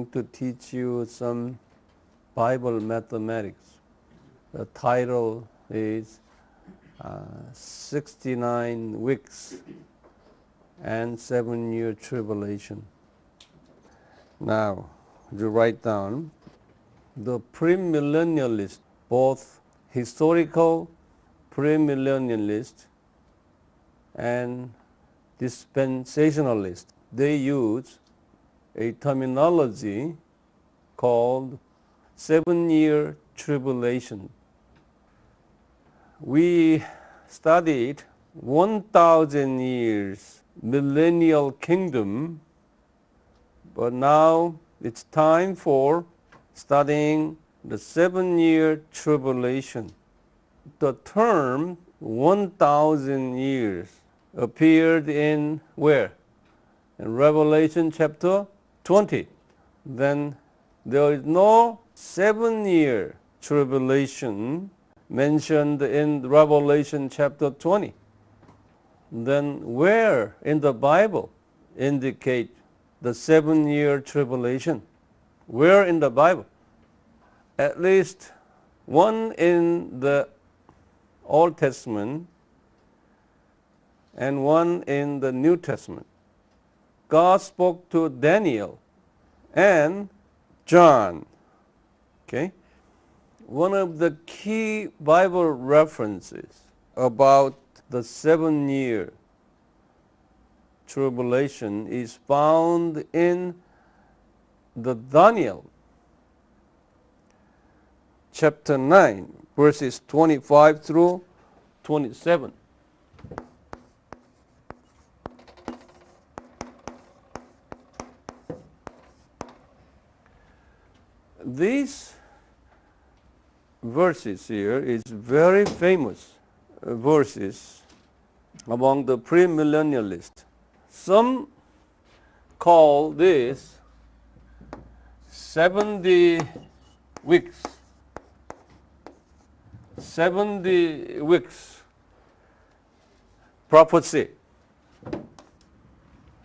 going to teach you some Bible mathematics. The title is 69 Weeks and 7-Year Tribulation. Now, you write down the premillennialist, both historical premillennialist and dispensationalist. They use a terminology called 7-year tribulation. We studied 1,000 years millennial kingdom, but now it's time for studying the 7-year tribulation. The term 1,000 years appeared in where? In Revelation chapter 20. Then there is no 7-year tribulation mentioned in Revelation chapter 20. Then where in the Bible indicate the 7-year tribulation? Where in the Bible? At least one in the Old Testament and one in the New Testament. God spoke to Daniel and John. Okay? One of the key Bible references about the 7-year tribulation is found in the Daniel chapter 9, verses 25 through 27. These verses here is very famous verses among the premillennialists. Some call this 70 weeks. 70 weeks prophecy.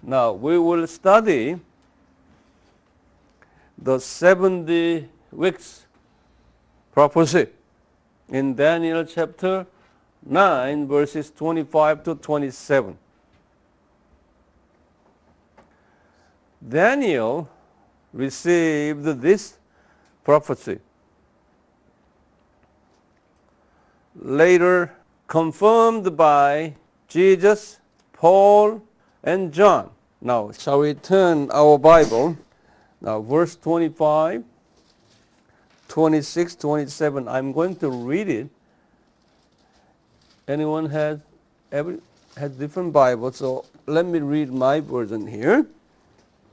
Now we will study the 70 weeks prophecy in Daniel chapter 9 verses 25 to 27. Daniel received this prophecy, later confirmed by Jesus, Paul, and John. Now, shall we turn our Bible? Now, verse 25, 26, 27, I'm going to read it. Anyone has different Bible, so let me read my version here.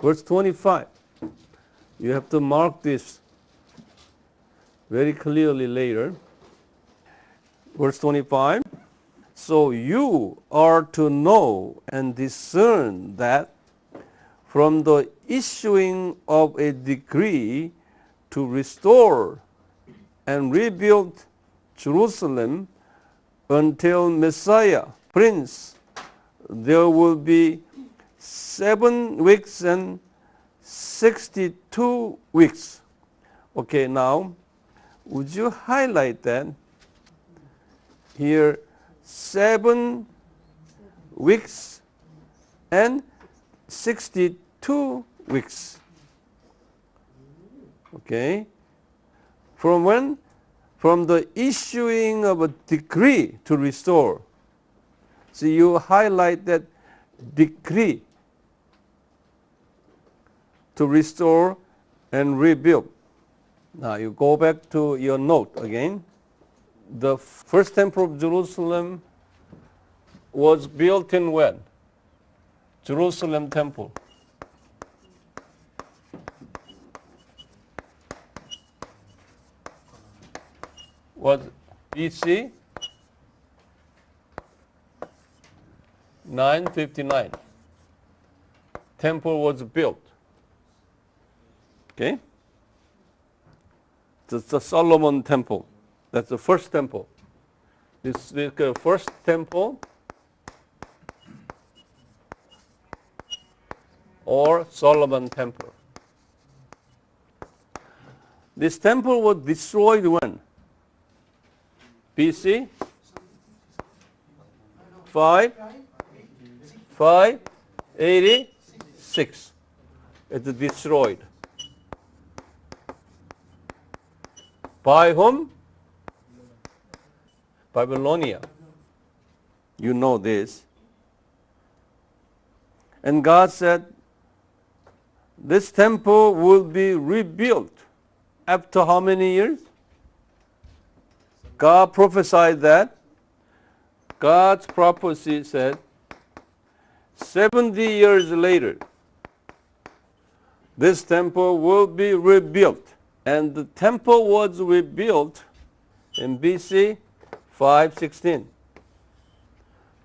Verse 25. You have to mark this very clearly later. Verse 25. So you are to know and discern that from the issuing of a decree to restore and rebuild Jerusalem until Messiah, Prince, there will be 7 weeks and 62 weeks. Okay, now, would you highlight that? Here, 7 weeks and 62 weeks. Okay? From when? From the issuing of a decree to restore. So you highlight that decree to restore and rebuild. Now you go back to your note again. The first temple of Jerusalem was built in when? Jerusalem temple. Was BC 959. Temple was built. Okay? It's the Solomon temple. That's the first temple. This is the first temple or Solomon temple. This temple was destroyed when? BC 586. It is destroyed. By whom? Babylonia. You know this. And God said, this temple will be rebuilt after how many years? God prophesied that. God's prophecy said, 70 years later, this temple will be rebuilt. And the temple was rebuilt in BC 516,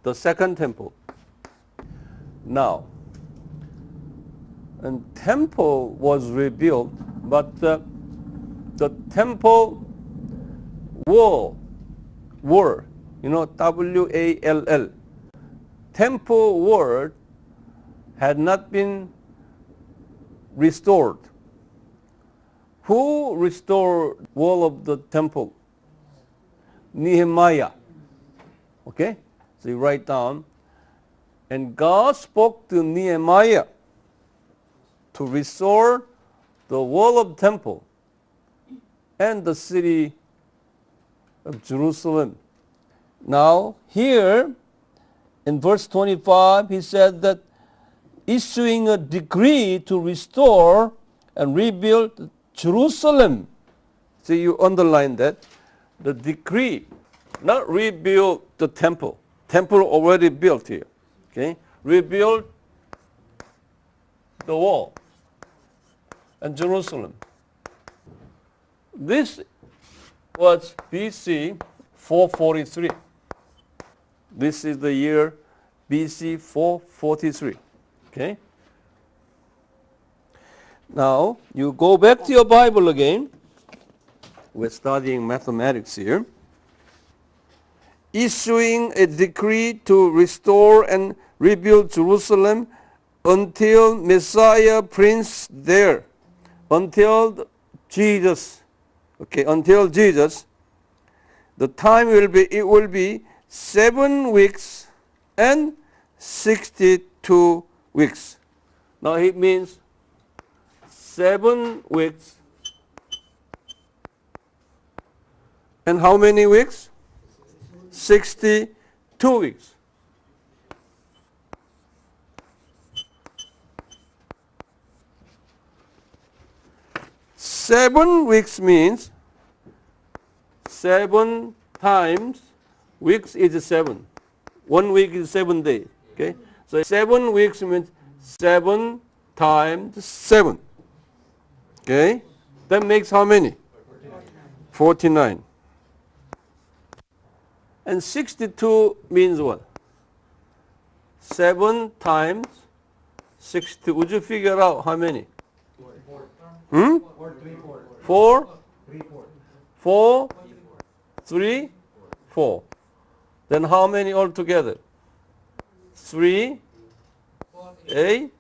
the second temple. Now, and temple was rebuilt, but the temple wall, you know, W-A-L-L, temple word had not been restored. Who restored wall of the temple? Nehemiah. Okay? So you write down. And God spoke to Nehemiah to restore the wall of temple and the city of Jerusalem. Now, here in verse 25, he said that issuing a decree to restore and rebuild Jerusalem. So you underline that. The decree, not rebuild the temple. Temple already built here. Okay? Rebuild the wall and Jerusalem. This was BC 443. This is the year BC 443. Okay? Now, you go back to your Bible again. We're studying mathematics here. Issuing a decree to restore and rebuild Jerusalem until Messiah Prince there, until Jesus. Okay, until Jesus. The time will be 7 weeks and 62 weeks. Now it means 7 weeks and how many weeks? 62 weeks. Seven weeks means 7 times weeks is 7. 1 week is 7 days. Okay, so 7 weeks means 7 times 7. Okay, that makes how many? 49. And 62 means what? 7 times 60. Would you figure out how many? 4? 4? 3? 4. Then how many altogether? 3? 8?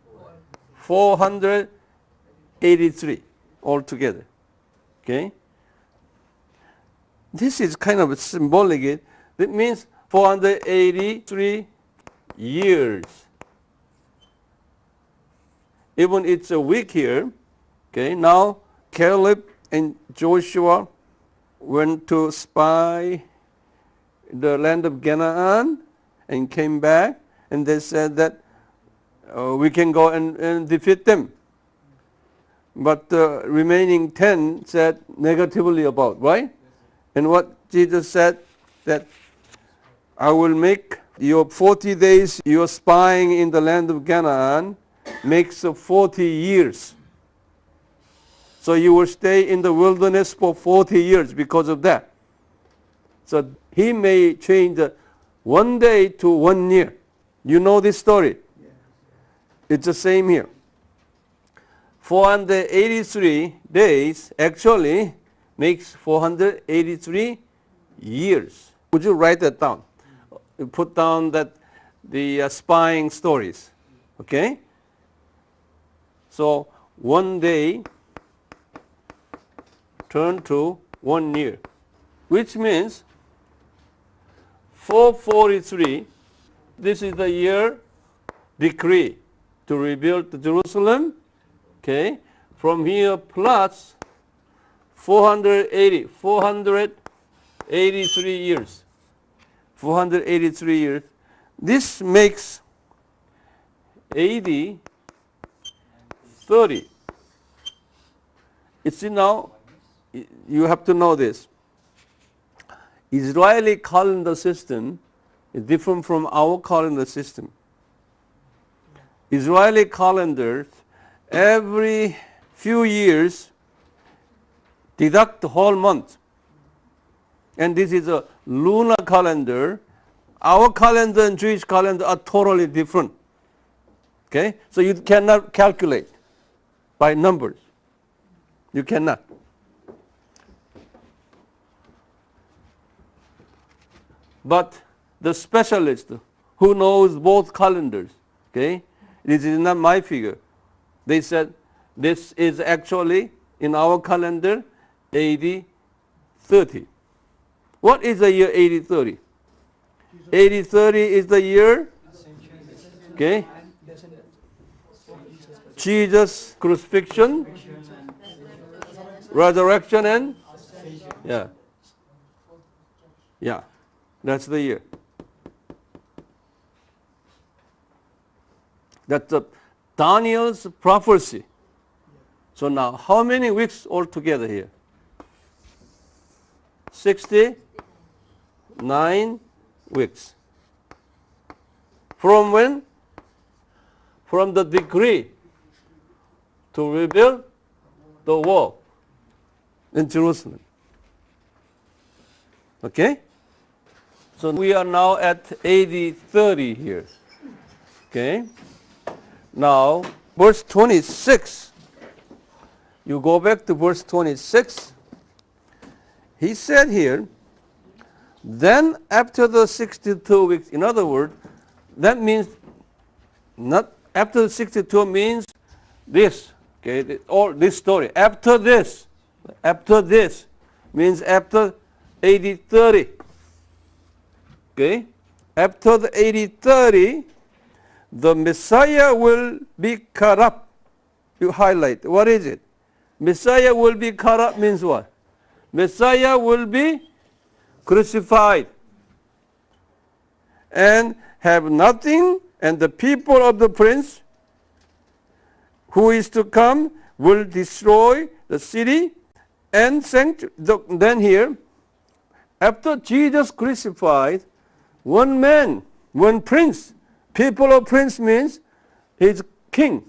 483 altogether. Okay? This is kind of symbolic. That means 483 years. Even it's a week here. Okay, now Caleb and Joshua went to spy the land of Canaan and came back, and they said that we can go and defeat them. But the remaining 10 said negatively about, right? And what Jesus said, that I will make your 40 days you're spying in the land of Canaan makes 40 years. So you will stay in the wilderness for 40 years because of that. So he may change 1 day to 1 year. You know this story? Yeah. It's the same here. 483 days actually makes 483 years. Would you write that down? You put down that the spying stories. Okay? So 1 day turned to 1 year, which means 443, this is the year decree to rebuild Jerusalem. Okay, from here plus 483 years. 483 years. This makes AD 30. You see now, you have to know this. Israeli calendar system is different from our calendar system. Israeli calendars, every few years, deduct the whole month. And this is a lunar calendar. Our calendar and Jewish calendar are totally different. Okay? So you cannot calculate by numbers. You cannot. But the specialist who knows both calendars, okay, this is not my figure. They said this is actually in our calendar AD 30. What is the year AD 30? AD 30 is the year, okay, Jesus crucifixion, resurrection, and yeah, that's the year. That's Daniel's prophecy. So now, how many weeks altogether here? 69 weeks. From when? From the decree to rebuild the wall in Jerusalem. Okay? So we are now at AD 30 here. Okay? Now, verse 26. You go back to verse 26. He said here, then after the 62 weeks, in other words, that means not after the 62 means this, okay, or this story. After this means after AD 30. Okay? After the AD 30, the Messiah will be cut up. You highlight. What is it? Messiah will be cut up means what? Messiah will be crucified and have nothing, and the people of the prince who is to come will destroy the city and then here, after Jesus crucified, one man, one prince, people of prince means he's king.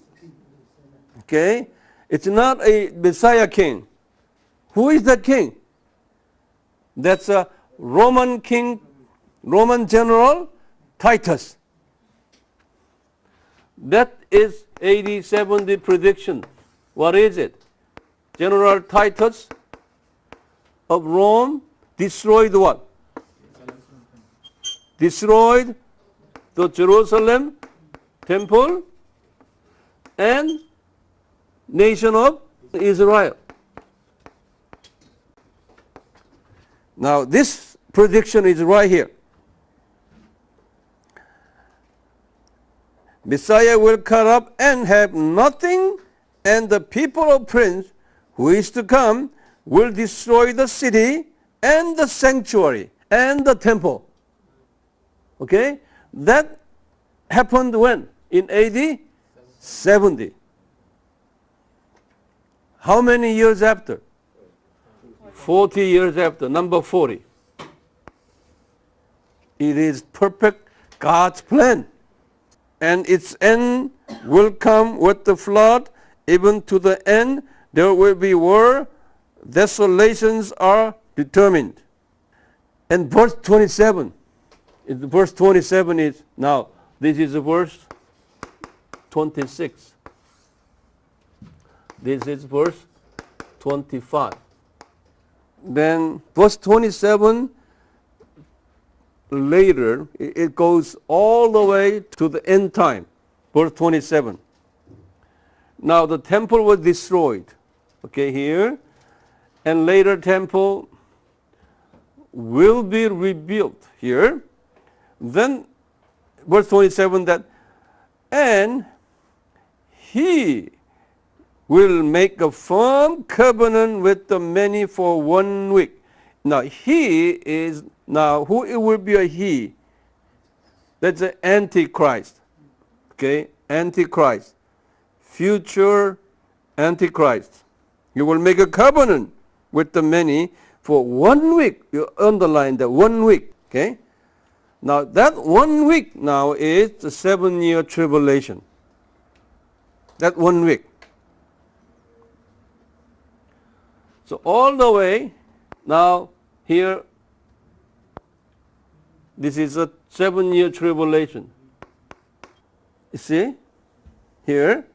Okay? It's not a Messiah king. Who is the king? That's a Roman king, Roman general, Titus. That is AD 70 prediction. What is it? General Titus of Rome destroyed what? Destroyed the Jerusalem temple and nation of Israel. Now this prediction is right here. Messiah will cut up and have nothing, and the people of prince who is to come will destroy the city and the sanctuary and the temple. Okay? That happened when? In AD 70. How many years after? 40 years after, number 40. It is perfect God's plan. And its end will come with the flood, even to the end there will be war, desolations are determined. And verse 27, verse 27 is, now this is verse 26. This is verse 25. Then verse 27, later, it goes all the way to the end time, verse 27. Now the temple was destroyed, okay, here, and later temple will be rebuilt here. Then verse 27 that, and he will make a firm covenant with the many for 1 week. Now he is, now who it will be a he? That's the Antichrist. Okay, Antichrist. Future Antichrist. He will make a covenant with the many for 1 week. You underline that 1 week. Okay. Now that 1 week now is the 7-year tribulation. That 1 week. So all the way, now here, this is a 7-year tribulation. You see, here.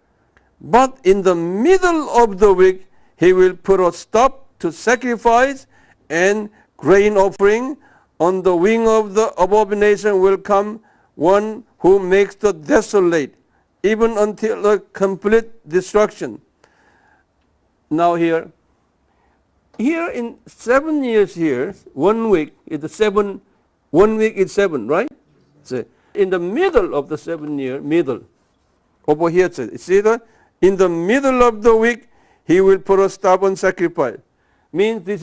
But in the middle of the week, he will put a stop to sacrifice and grain offering. On the wing of the abomination will come one who makes the desolate, even until the complete destruction. Now here in 7 years here, 1 week is the 7, 1 week is 7, right? So in the middle of the 7 year, middle, over here it says, see that? In the middle of the week, he will put a stop on sacrifice. Means this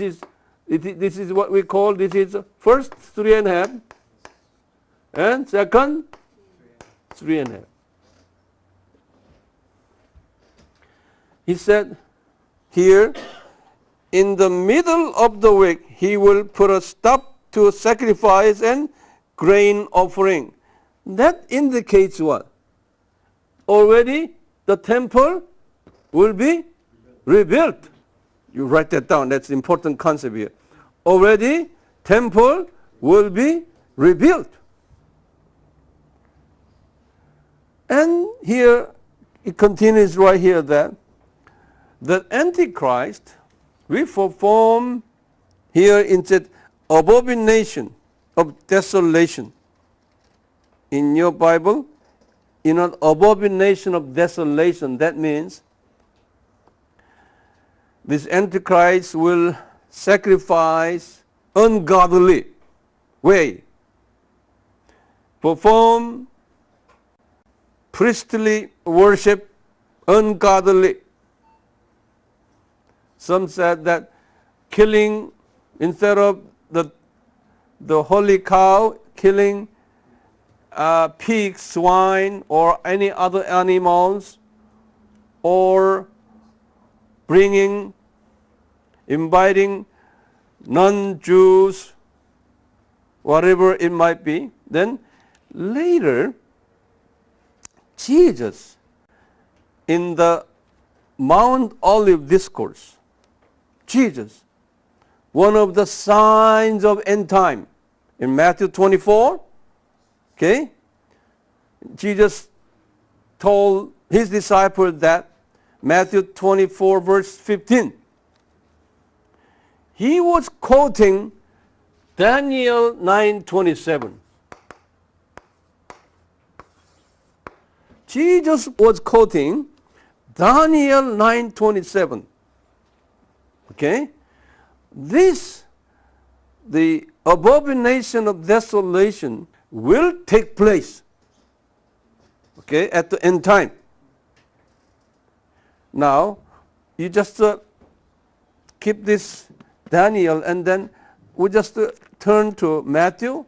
is what we call, this is first 3.5 and second 3.5. He said here, in the middle of the week, he will put a stop to sacrifice and grain offering. That indicates what? Already the temple will be rebuilt. You write that down. That's an important concept here. Already temple will be rebuilt. And here it continues right here that the Antichrist will perform here instead abomination of desolation. In your Bible, abomination of desolation, that means this Antichrist will sacrifice ungodly way, perform priestly worship ungodly. Some said that killing, instead of the holy cow, killing pigs, swine, or any other animals, or inviting non-Jews, whatever it might be. Then later, Jesus, in the Mount Olive Discourse, Jesus, one of the signs of end time, in Matthew 24, okay, Jesus told his disciples that, Matthew 24 verse 15, he was quoting Daniel 9:27. Jesus was quoting Daniel 9:27. Okay? This, the abomination of desolation will take place, okay, at the end time. Now, you just keep this Daniel, and then we just turn to Matthew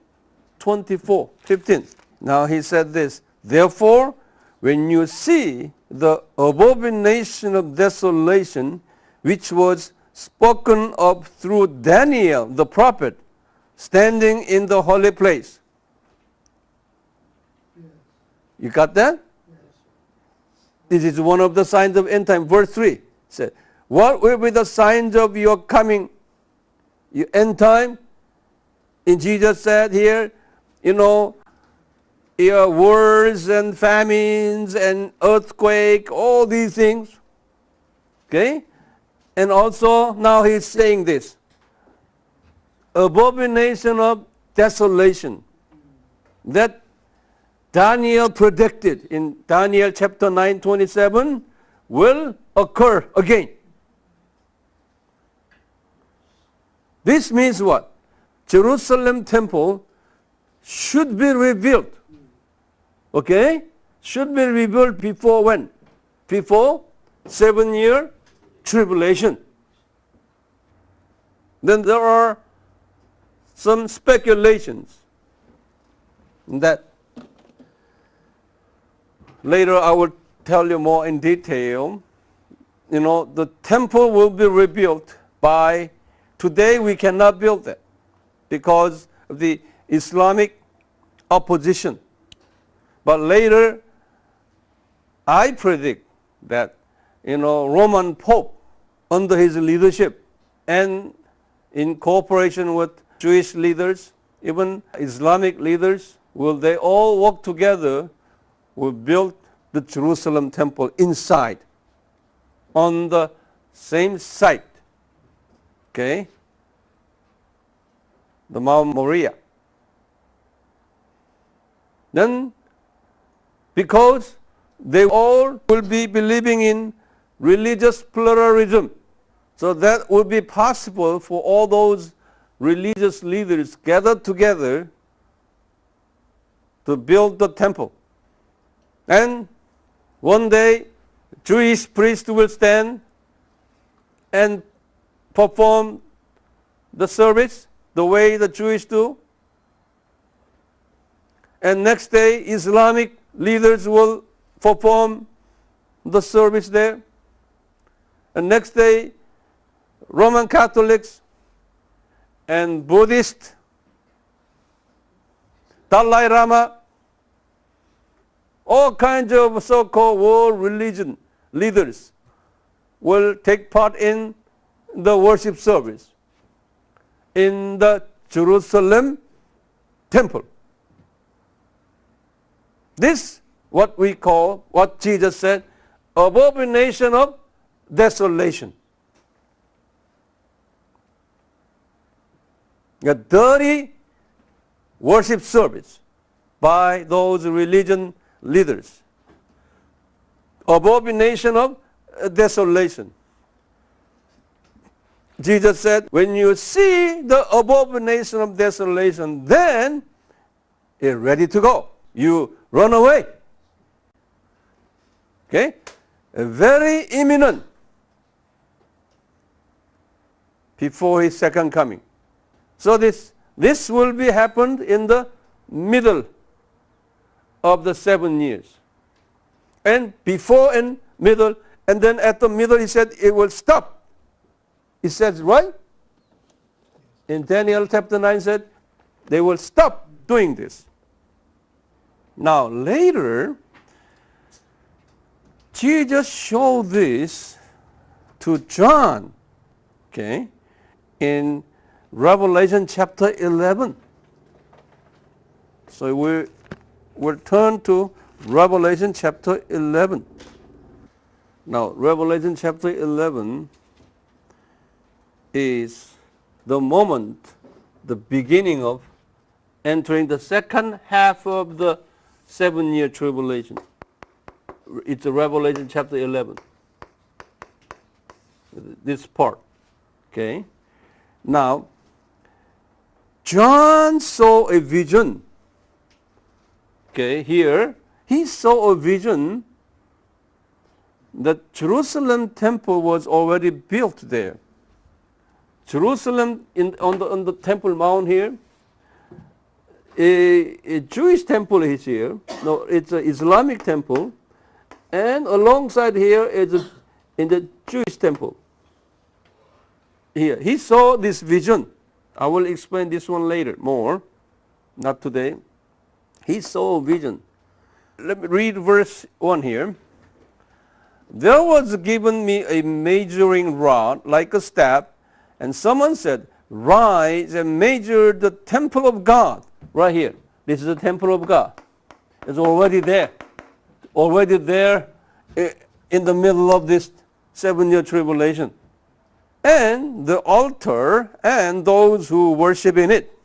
24:15. Now he said this, therefore, when you see the abomination of desolation, which was spoken of through Daniel the prophet, standing in the holy place. You got that? This is one of the signs of end time. Verse 3 said, what will be the signs of your coming, your end time? And Jesus said here, your wars and famines and earthquake, all these things. Okay? And also now he's saying this, abomination of desolation, that Daniel predicted in Daniel chapter 9:27 will occur again. This means what? Jerusalem temple should be rebuilt. Okay? Should be rebuilt before when? Before 7-year tribulation. Then there are some speculations that later I will tell you more in detail. You know, the temple will be rebuilt by, today we cannot build it because of the Islamic opposition. But later, I predict that, you know, Roman Pope, under his leadership and in cooperation with Jewish leaders, even Islamic leaders, will they all work together, will build the Jerusalem temple inside, on the same site, okay, the Mount Moriah. Then, because they all will be believing in religious pluralism, so that will be possible for all those religious leaders gathered together to build the temple. And one day, Jewish priests will stand and perform the service the way the Jewish do. And next day, Islamic leaders will perform the service there. And next day, Roman Catholics and Buddhists, Dalai Lama, all kinds of so-called world religion leaders will take part in the worship service in the Jerusalem temple. This, what we call, what Jesus said, abomination of desolation. A dirty worship service by those religion leaders. Abomination of desolation. Jesus said, when you see the abomination of desolation, then you're ready to go. You run away. Okay? Very imminent before his second coming. So this will be happened in the middle of the 7 years. And before and middle, and then at the middle he said it will stop. He says, right? In Daniel chapter 9 said, they will stop doing this. Now later, Jesus showed this to John, okay, in Revelation chapter 11. So we'll turn to Revelation chapter 11. Now, Revelation chapter 11 is the moment, the beginning of entering the second half of the 7-year tribulation. It's a Revelation chapter 11. This part. Okay. Now, John saw a vision. Okay, here, he saw a vision that Jerusalem temple was already built there. Jerusalem on the Temple Mount here, a Jewish temple is here. No, it's an Islamic temple, and alongside here is in the Jewish temple. Here, he saw this vision. I will explain this one later, more, not today. He saw a vision. Let me read verse 1 here. There was given me a measuring rod like a staff, and someone said, rise and measure the temple of God. Right here. This is the temple of God. It's already there. Already there in the middle of this 7-year tribulation. And the altar and those who worship in it.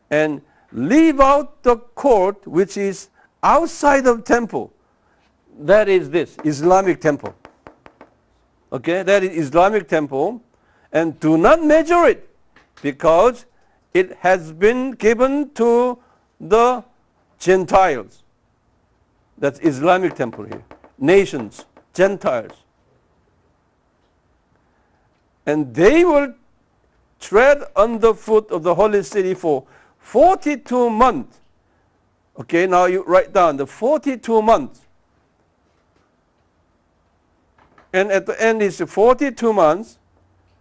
And leave out the court which is outside of temple. That is this, Islamic temple. Okay, that is Islamic temple. And do not measure it. because it has been given to the Gentiles. That's Islamic temple here. Nations, Gentiles. And they will tread underfoot of the holy city for 42 months. Okay, now you write down the 42 months. And at the end is 42 months.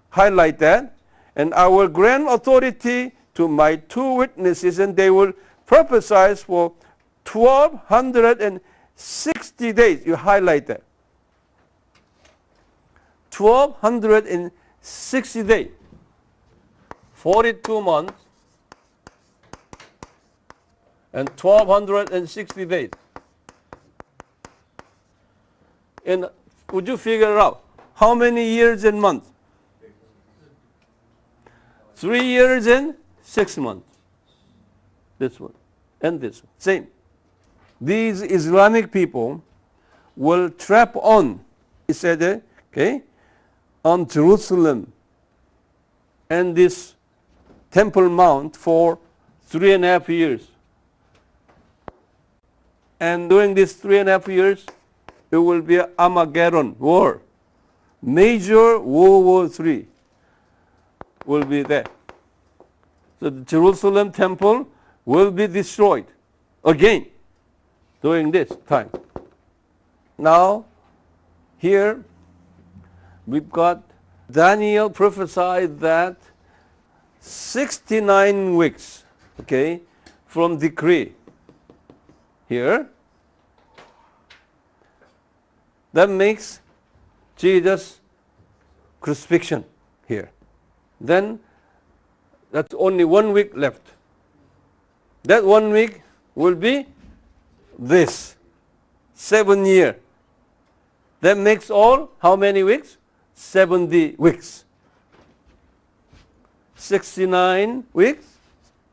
Highlight that. And I will grant authority to my 2 witnesses, and they will prophesy for 1260 days. You highlight that. 1260 days. 42 months and 1260 days. And would you figure out how many years and months? 3 years and 6 months. This one and this one. Same. These Islamic people will trap on, he said, okay, on Jerusalem and this Temple Mount for 3.5 years. And during these 3.5 years, it will be an Armageddon war. Major World War III will be there. So the Jerusalem temple will be destroyed again during this time. Now, here we've got Daniel prophesied that 69 weeks, okay, from decree here. That makes Jesus' crucifixion here. Then that's only 1 week left. That 1 week will be this 7 year. That makes all how many weeks? 70 weeks. 69 weeks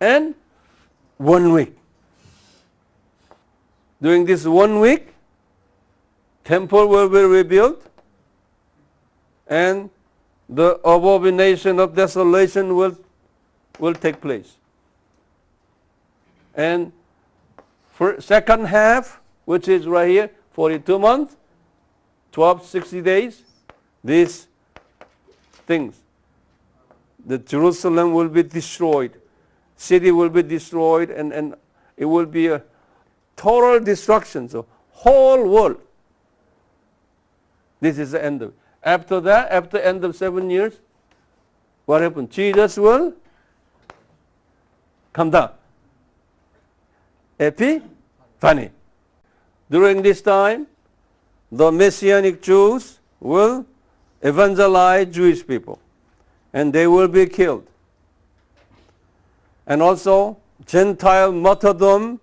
and 1 week. During this 1 week, temple will be rebuilt, and the abomination of desolation will take place. And for second half, which is right here, 42 months, 1260 days, these things, the Jerusalem will be destroyed, city will be destroyed, and it will be a total destruction, so whole world. This is the end of it. After that, after the end of 7 years, what happened? Jesus will come down. Epiphany. During this time, the Messianic Jews will evangelize Jewish people, and they will be killed. And also, Gentile martyrdom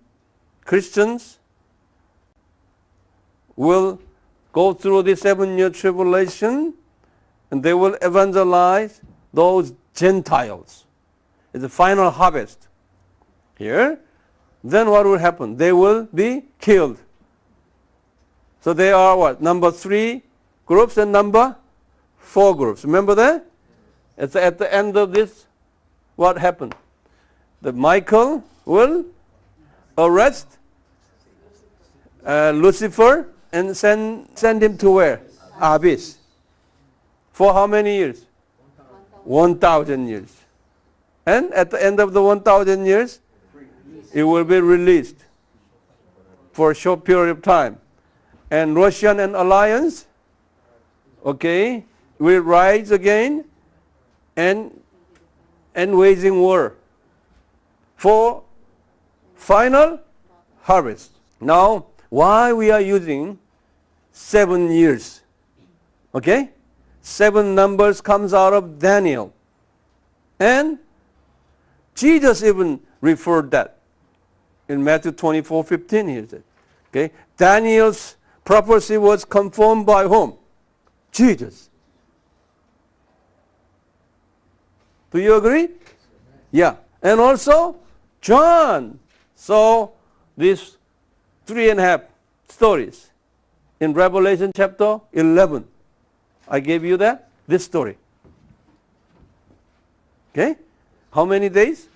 Christians will go through the 7-year tribulation, and they will evangelize those Gentiles. It's the final harvest here. Then what will happen? They will be killed. So they are what? Number 3 groups and number 4 groups. Remember that? At the end of this, what happened? That Michael will arrest Lucifer and send him to where? Abyss. For how many years? 1,000 years. And at the end of the 1,000 years, it will be released for a short period of time. And Russian and alliance, okay, will rise again and waging war for final harvest. Now, why we are using 7 years? Okay? 7 numbers comes out of Daniel. And Jesus even referred that in Matthew 24:15, he said. Okay? Daniel's prophecy was confirmed by whom? Jesus. Do you agree? Yeah. And also John. So these 3.5 stories in Revelation chapter 11. I gave you that, this story. Okay? how many days?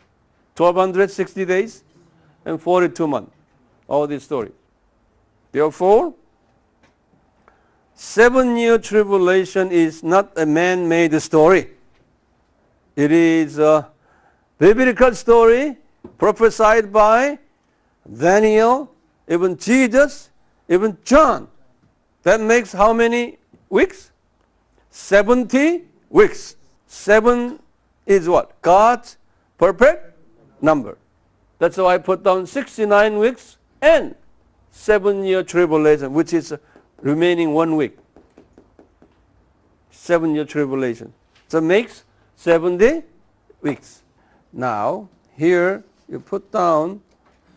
1260 days and 42 months. All these stories. Therefore, 7-year tribulation is not a man-made story. It is a biblical story prophesied by Daniel, even Jesus, even John. That makes how many weeks? 70 weeks. 7 is what? God's perfect number. That's why I put down 69 weeks and 7-year tribulation, which is remaining 1 week. 7-year tribulation. So it makes 70 weeks. Now, here you put down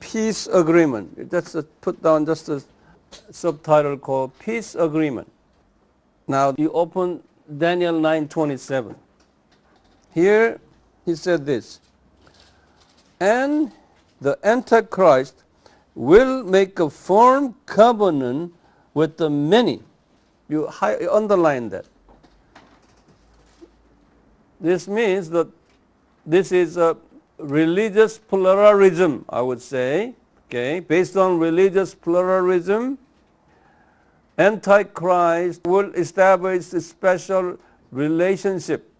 peace agreement. That's put down just a subtitle called peace agreement. Now you open Daniel 9:27. Here he said this, and the Antichrist will make a firm covenant with the many. You underline that. This means that this is a religious pluralism, I would say. Okay, based on religious pluralism, Antichrist will establish a special relationship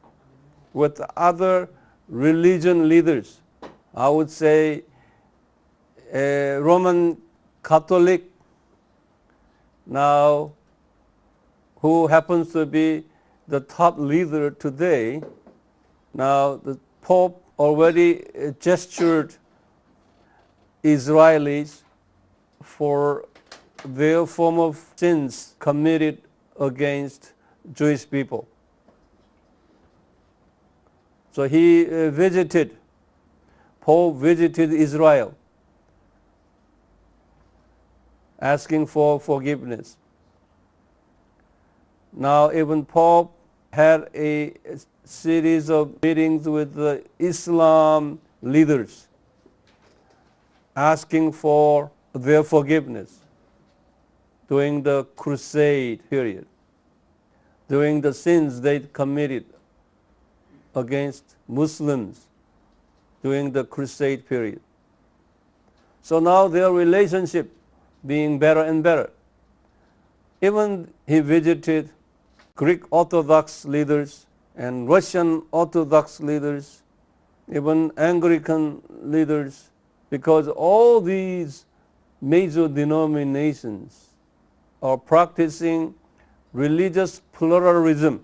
with other religion leaders. I would say Roman Catholic, now who happens to be the top leader today. Now the Pope already gestured Israelis for their form of sins committed against Jewish people. So he Pope visited Israel, asking for forgiveness. Now even Pope had a series of meetings with the Islam leaders, asking for their forgiveness during the crusade period, during the sins they committed against Muslims during the crusade period. So now their relationship being better and better. Even he visited Greek Orthodox leaders and Russian Orthodox leaders, even Anglican leaders, because all these major denominations are practicing religious pluralism.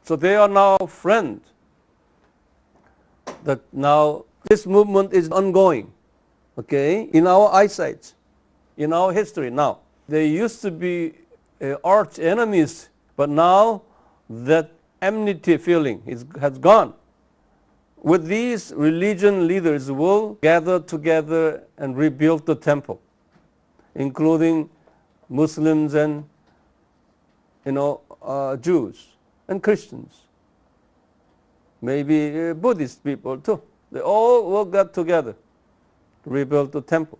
So they are now friends. That now this movement is ongoing, okay, in our eyesight, in our history now. They used to be arch enemies, but now that enmity feeling has gone. With these religion leaders will gather together and rebuild the temple, including Muslims and Jews and Christians, maybe Buddhist people too. They all will get together to rebuild the temple.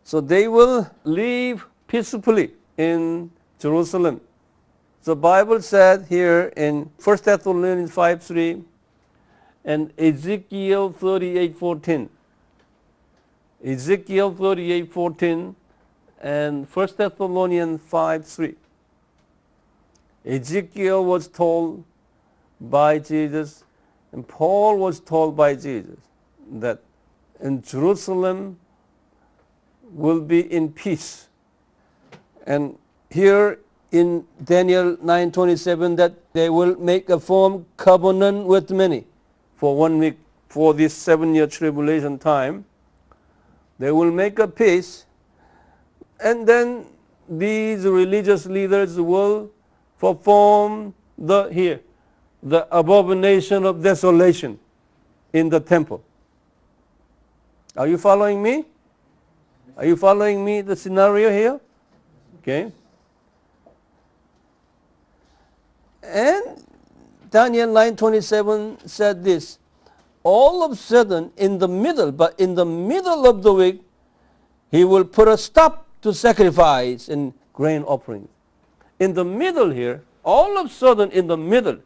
So they will live peacefully in Jerusalem. The Bible said here in 1 Thessalonians 5:3 and Ezekiel 38:14. Ezekiel 38:14 and 1 Thessalonians 5:3. Ezekiel was told by Jesus and Paul was told by Jesus that in Jerusalem will be in peace. And here in Daniel 9:27 that they will make a firm covenant with many for 1 week, for this 7-year tribulation time. They will make a peace, and then these religious leaders will perform the abomination of desolation in the temple. Are you following me? Are you following me, the scenario here? Okay. And Daniel 9:27 said this, all of a sudden in the middle of the week, he will put a stop to sacrifice and grain offerings. In the middle here, all of a sudden in the middle,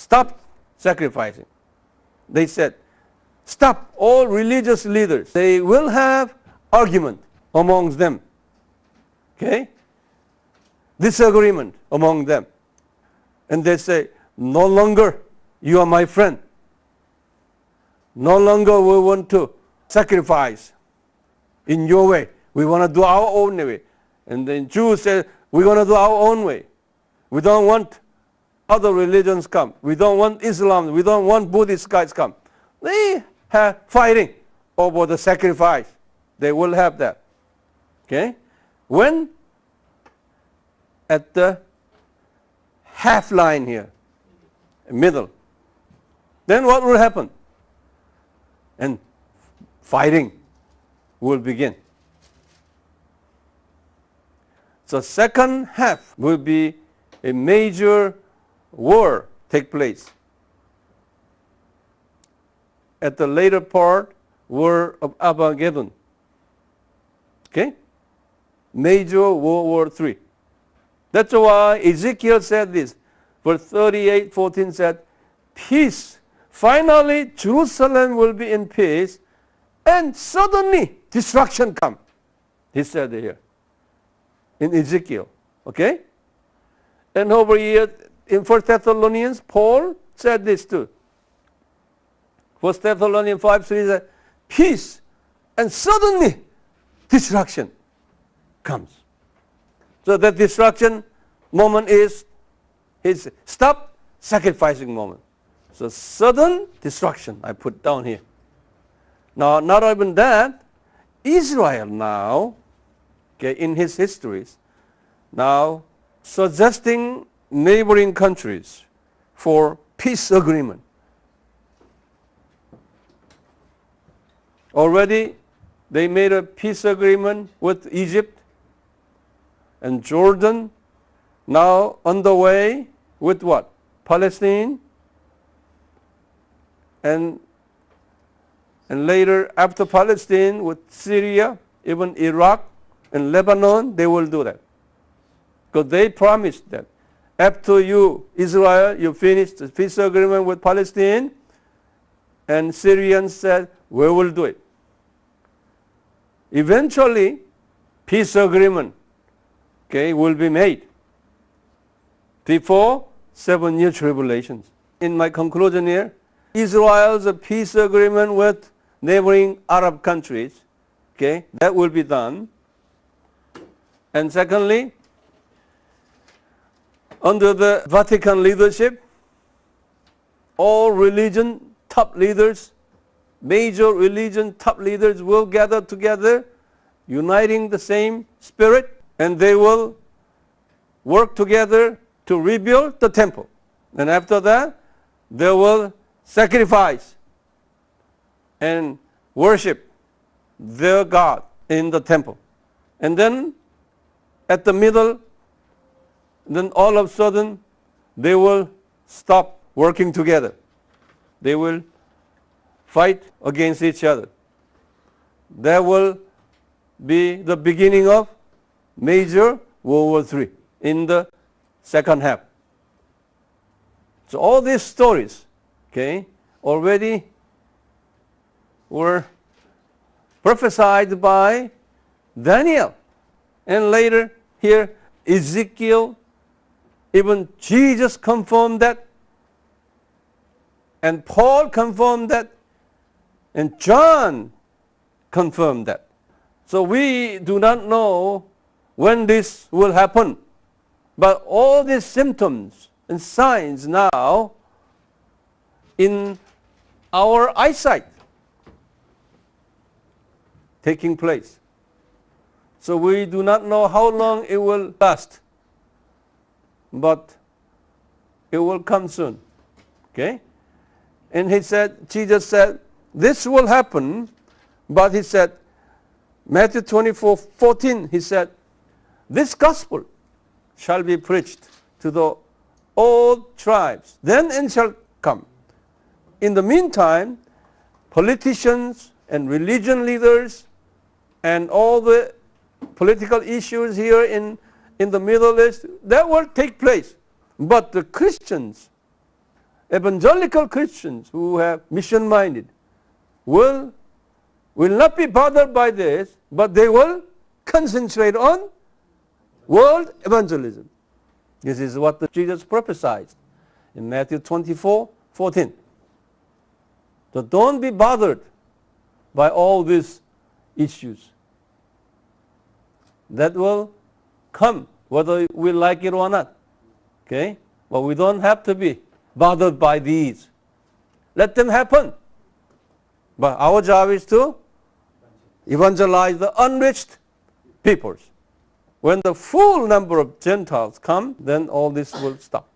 stop sacrificing. They said, stop all religious leaders. They will have argument amongst them. Okay? Disagreement among them. And they say, no longer you are my friend. No longer we want to sacrifice in your way. We want to do our own way. And then Jews said, we're going to do our own way. We don't want other religions come. We don't want Islam. We don't want Buddhist guys come. They have fighting over the sacrifice. They will have that. Okay? When at the half line here, middle, then what will happen? And fighting will begin. So second half will be a major war take place. At the later part, war of Armageddon. Okay? Major World War III. That's why Ezekiel said this. Verse 38:14 said, peace. Finally, Jerusalem will be in peace, and suddenly destruction come. He said here in Ezekiel. Okay? And over here in 1 Thessalonians, Paul said this too. 1 Thessalonians 5:3 said, peace, and suddenly destruction comes. So that destruction moment is his stop sacrificing moment. So sudden destruction, I put down here. Now, not even that, Israel now, okay, in his histories, now suggesting neighboring countries for peace agreement. Already they made a peace agreement with Egypt and Jordan. Now on the way with what? Palestine. And later after Palestine with Syria, even Iraq and Lebanon, they will do that. Because they promised that after you, Israel, you finish the peace agreement with Palestine, and Syrians said, we will do it. Eventually, peace agreement, okay, will be made before 7-year tribulations. In my conclusion here, Israel's peace agreement with neighboring Arab countries, okay, that will be done. And secondly, under the Vatican leadership, all religion top leaders, major religion top leaders will gather together, uniting the same spirit, and they will work together to rebuild the temple. And after that, they will sacrifice and worship their God in the temple. And then at the middle, then all of a sudden, they will stop working together. They will fight against each other. That will be the beginning of major World War III in the second half. So all these stories, okay, already were prophesied by Daniel. And later here, Ezekiel, even Jesus confirmed that, and Paul confirmed that, and John confirmed that. So we do not know when this will happen, but all these symptoms and signs now in our eyesight taking place. So we do not know how long it will last, but it will come soon. Okay? And he said, Jesus said, this will happen, but he said, Matthew 24:14, he said, this gospel shall be preached to the all tribes, then end shall come. In the meantime, politicians and religion leaders and all the political issues here in the Middle East, that will take place. But the Christians evangelical Christians who have mission-minded will not be bothered by this, but they will concentrate on world evangelism. This is what Jesus prophesied in Matthew 24:14. So don't be bothered by all these issues. That will come whether we like it or not. Okay? But we don't have to be bothered by these. Let them happen. But our job is to evangelize the unreached peoples. When the full number of Gentiles come, then all this will stop.